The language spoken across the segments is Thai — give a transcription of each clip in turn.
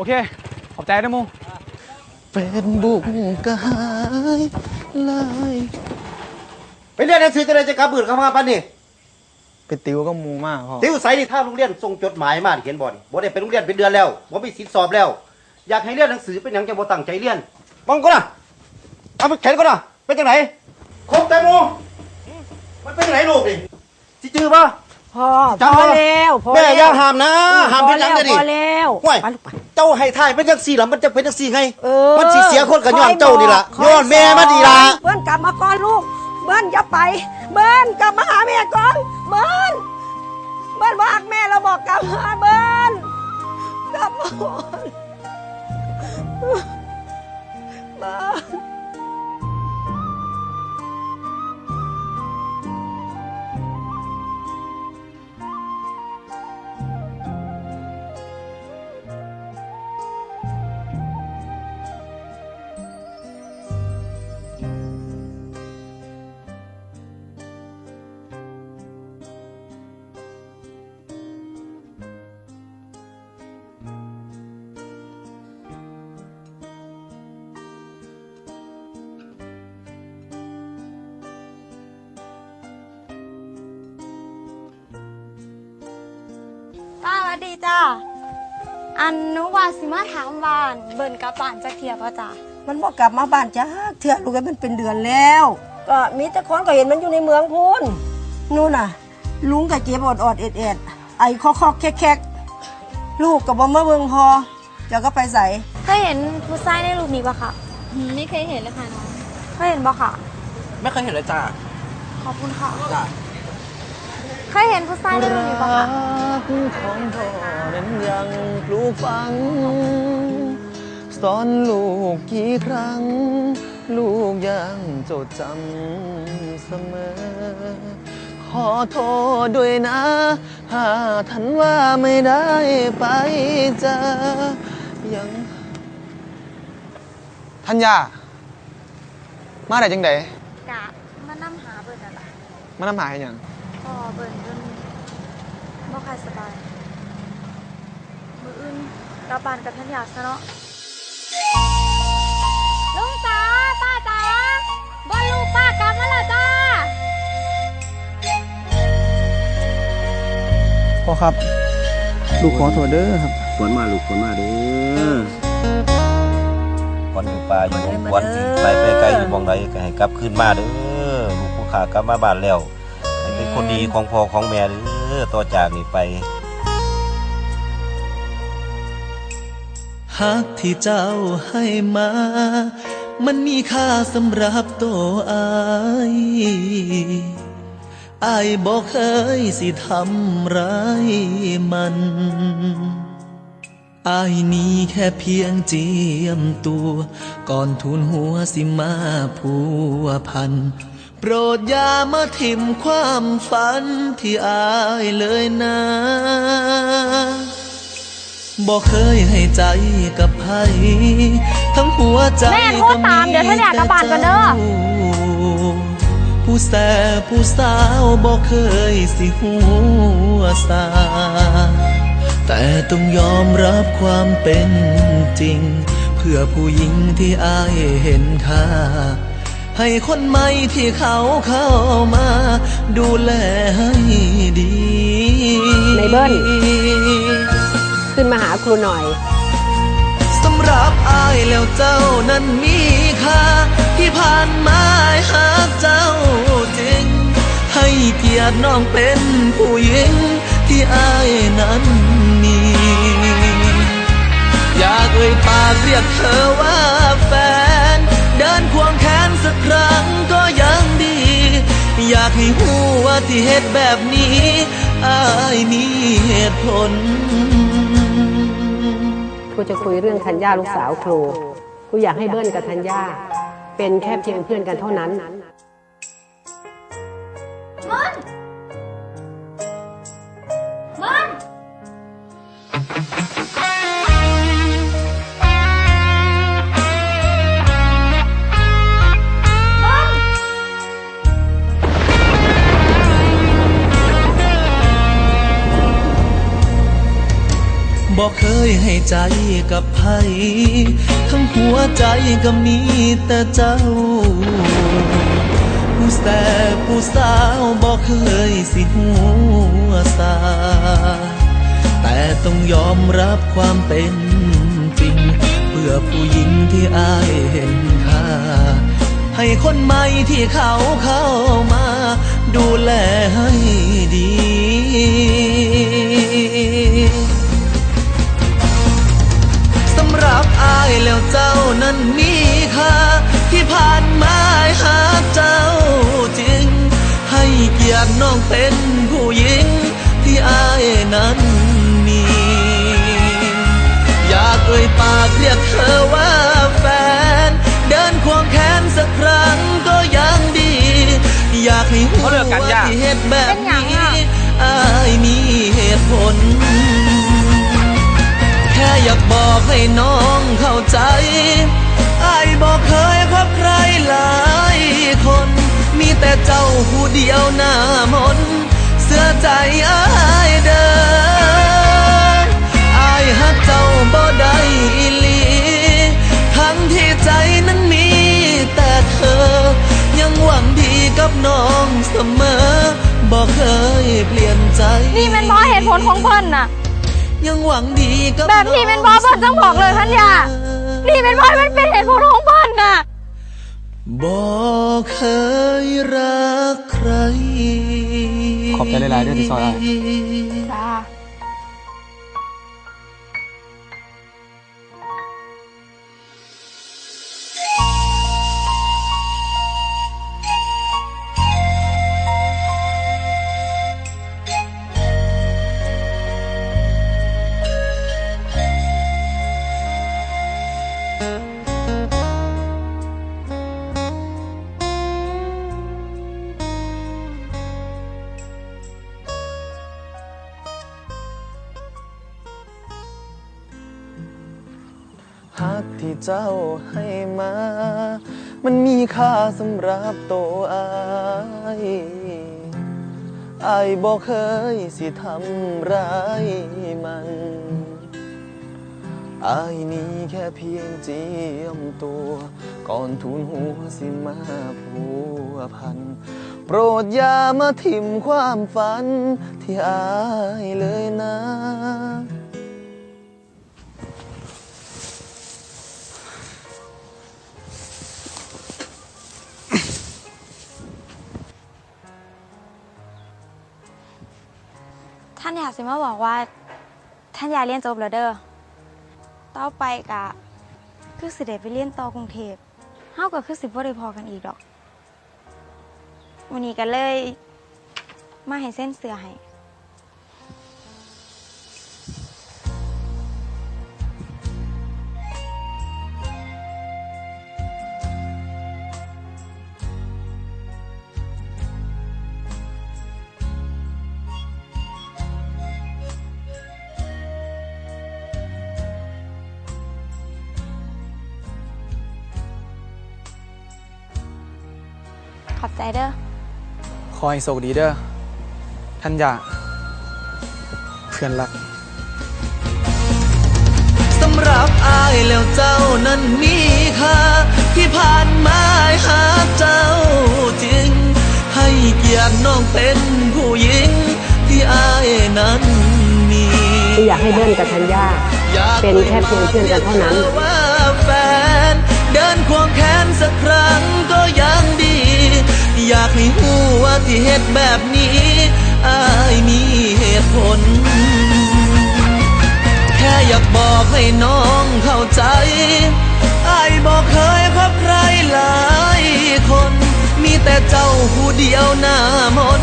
โอเคขอบใจนะมูเฟซบุ๊กก็หายเลยไปเรียนหนังสือจะได้จะกลับบื้อเข้ามาปันนี่ไปติวก็มูมากพ่อติวใส่นี่ถ้าโรงเรียนส่งจดหมายมาเขียนบ่นี่บ่ได้ไปโรงเรียนเป็นเดือนแล้วบ่มีสิทธิ์สอบแล้วอยากให้เรียนหนังสือเป็นหยังจะบ่ตั้งใจเรียนบังก็นะเอาไปเขียนก็นะเป็นจังไหนครบแตงโมมันเป็นจังไหนลูกนี่สิจื้อป่ะพ่อแล้วแม่อย่าห้ามนะห้ามเป็นหยังได้ดิพอแล้วห่วยเจ้าให้ทายเป็นจังซี่ล่ะมันจะเป็นจังซี่ไง มัมันสิเสียคนก็ย้อนเจ้านี่ล่ะย้อนแม่มันนี่ล่ะเบิ้ลกลับมาก่อนลูกเบิ้ลอย่าไปเบิ้ลกลับมาหาแม่ก่อนเบิ้ลว่าแม่เราบอกกลับมาเบิ้ลกลับมาก่อนเบิ้ลป้าสวัสดีจ้าอันนุว่าสิมาถามบ้านเบิ่นกับบ้านจักเทียป่ะจ้ามันบอกกลับมาบ้านจ้าเถื่อลูกมันเป็นเดือนแล้วก็มีแต่คนก็เห็นมันอยู่ในเมืองพูนนู่นน่ะลุงกับเจ็บอดเอ็ดไอคอกแคกลูกกับบ่มาเบิ่งพอเดี๋ยวก็ไปใส่เคยเห็นผู้ชายในรูปนี้ป่ะค่ะไม่เคยเห็นเลยค่ะน้องเคยเห็นป่ะค่ะไม่เคยเห็นเลยจ้าขอบคุณค่ะจ้าเคยเห็นผู้ชายในรูปนี้ป่ะค่ะของพ่อนั้นยังปลูกฝังสอนลูกกี่ครั้งลูกยังจดจำเสมอขอโทษด้วยนะหากท่านว่าไม่ได้ไปเจอยังทัญญามาได้จังไดกะมานำหาเบิ่นนั่นล่ะมานำหาให้หยังพ่อเบิ่นจนบ่ค่อยสบายมื้ออื่นกลับบ้านกับทัญญาซะเนาะลุงจ๋าป้าจ๋าบ่ลูกป้ากลับมาแล้วจ้าพ่อครับลูกขอโทษเด้อครับฝนมาลูกฝนมาเด้อก่อนอยู่ป่าอยู่หงวันสิไปไกลอยู่หม่องใดก็ให้กลับคืนมาเด้อลูกผู้ขากลับมาบ้านแล้วให้เป็นคนดีของพ่อของแม่เด้อต่อจากนี้ไปฮักที่เจ้าให้มามันมีค่าสำหรับตัวอายบอกเคยสิทำร้ายมันอายนี้แค่เพียงเจียมตัวก่อนทูลหัวสิมาผัวพันโปรดอย่ามาทิ่มความฝันที่อายเลยนะบอกเคยให้ใจกับใครทั้งหัวใจแม่โทษตามเดี๋ยวท่านอยากกลับบ้านกันเด้อผู้แสบผู้สาวบอกเคยสิหัวสาแต่ต้องยอมรับความเป็นจริงเพื่อผู้หญิงที่อายเห็นค่าให้คนใหม่ที่เขาเข้ามาดูแลให้ดีในเบิ้ลขึ้นมาหาครูหน่อยสำหรับอายแล้วเจ้านั้นมีค่าที่ผ่านมาหาเจ้าจริงให้เกียรติน้องเป็นผู้หญิงที่อายนั้นมีอยากเอ่ยปากเรียกเธอว่าแฟนเดินควงแขนสักครั้งก็ยังดีอยากให้รู้ว่าที่เหตุแบบนี้อายมีเหตุผลครูจะคุยเรื่องธัญญาลูกสาวครูอยากให้เบิ้ลกับธัญญาเป็นแค่เพียงเพื่อนกันเท่านั้น บอกเคยให้ใจกับไผทั้งหัวใจก็มีแต่เจ้า ผู้แสบผู้สาวบอกเคยสิหัวซาแต่ต้องยอมรับความเป็นจริง เพื่อผู้หญิงที่อายเห็นค่า ให้คนใหม่ที่เขาเข้ามา ดูแลให้ดีสำหรับอายแล้วเจ้านั้นมีค่าที่ผ่านมาหาเจ้าจริง ให้เกียรติน้องเป็นผู้หญิงที่อายนั้นมี อยากเอ่ยปากเรียกเธอว่าแฟน เดินควงแขนสักครั้งก็ยังดี อยากให้หัวที่เหตุแบบนี้อายมีเหตุผล แค่อยากบอกให้น้องเข้าใจอายบอกเคยคบใครหลายคน มีแต่เจ้าผู้เดียวหน้ามนเสื้อใจอายเดินอายฮักเจ้าบ่ได้อีหลีทั้งที่ใจนั้นมีแต่เธอ ยังหวังดีกับน้องเสมอบอกเคยเปลี่ยนใจนี่เป็นเพราะเหตุผลของเพิ่นน่ะยังหวังดีกับแบบนี้เป็นเพราะเพิ่นต้องบอกเลยทันยานี่เป็นเพราะมันเป็นเหตุผลของเพิ่นน่ะบอกเคยรักใครขอบใจหลายๆด้วยที่ซอยจ้าฮักที่เจ้าให้มา มันมีค่าสำหรับตัวอายบอกเคยสิทำร้ายมันอายนี้แค่เพียงเจียมตัวก่อนทูลหัวสิมาผัวพันโปรดอย่ามาทิ่มความฝันที่อายเลยนะท่านอยากสิมาบอกว่าท่านอยากเรียนจบแล้วเด้อต่อไปกะคือสิได้ไปเรียนต่อกรุงเทพเฮาก็คือสิบ่ได้พอกันอีกดอกวันนี้ก็เลยมาให้เส้นเสื้อให้ขอบใจเด้อขอให้โชคดีเด้อท่านยาเพื่อนรักสำหรับอายแล้วเจ้านั้นมีค่าที่ผ่านมาหาเจ้าจริงให้เกียรติน้องเป็นผู้หญิงที่อายนั้นมีอยากให้เบิ้ลกับธัญญาเป็นแค่เพียงเพื่อนกันเท่านั้นว่าแฟนเดินควงแขนสักครั้งก็ยังดีอยากให้หูว่าที่เหตุแบบนี้อายมีเหตุผลแค่อยากบอกให้น้องเข้าใจอายบอกเคยคบใครหลายคนมีแต่เจ้าผู้เดียวหน้ามน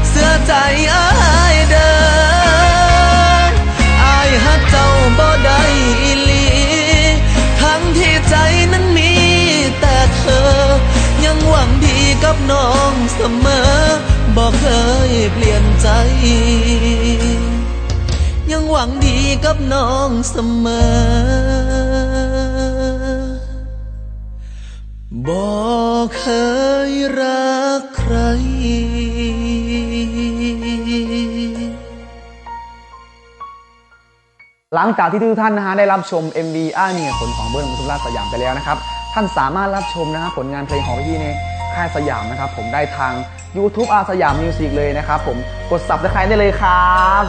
เสื้อใจอายเดินอายฮักเจ้าบ่ได้อีหลีทั้งที่ใจนั้นมีแต่เธอยังหวังดีกับน้องเสมอบอกเคยเปลี่ยนใจยังหวังดีกับน้องเสมอบอกเคยรักใคร หลังจากที่ทุกท่านนะฮะได้รับชม MV อ้ายมีเหตุผลของเบิร์ดมุทุมราชสยามไปแล้วนะครับท่านสามารถรับชมนะฮะผลงานเพลงของพี่ในค่ายสยามนะครับผมได้ทาง YouTube อาสยามมิวสิกเลยนะครับผมกด Subscribe ได้เลยครับ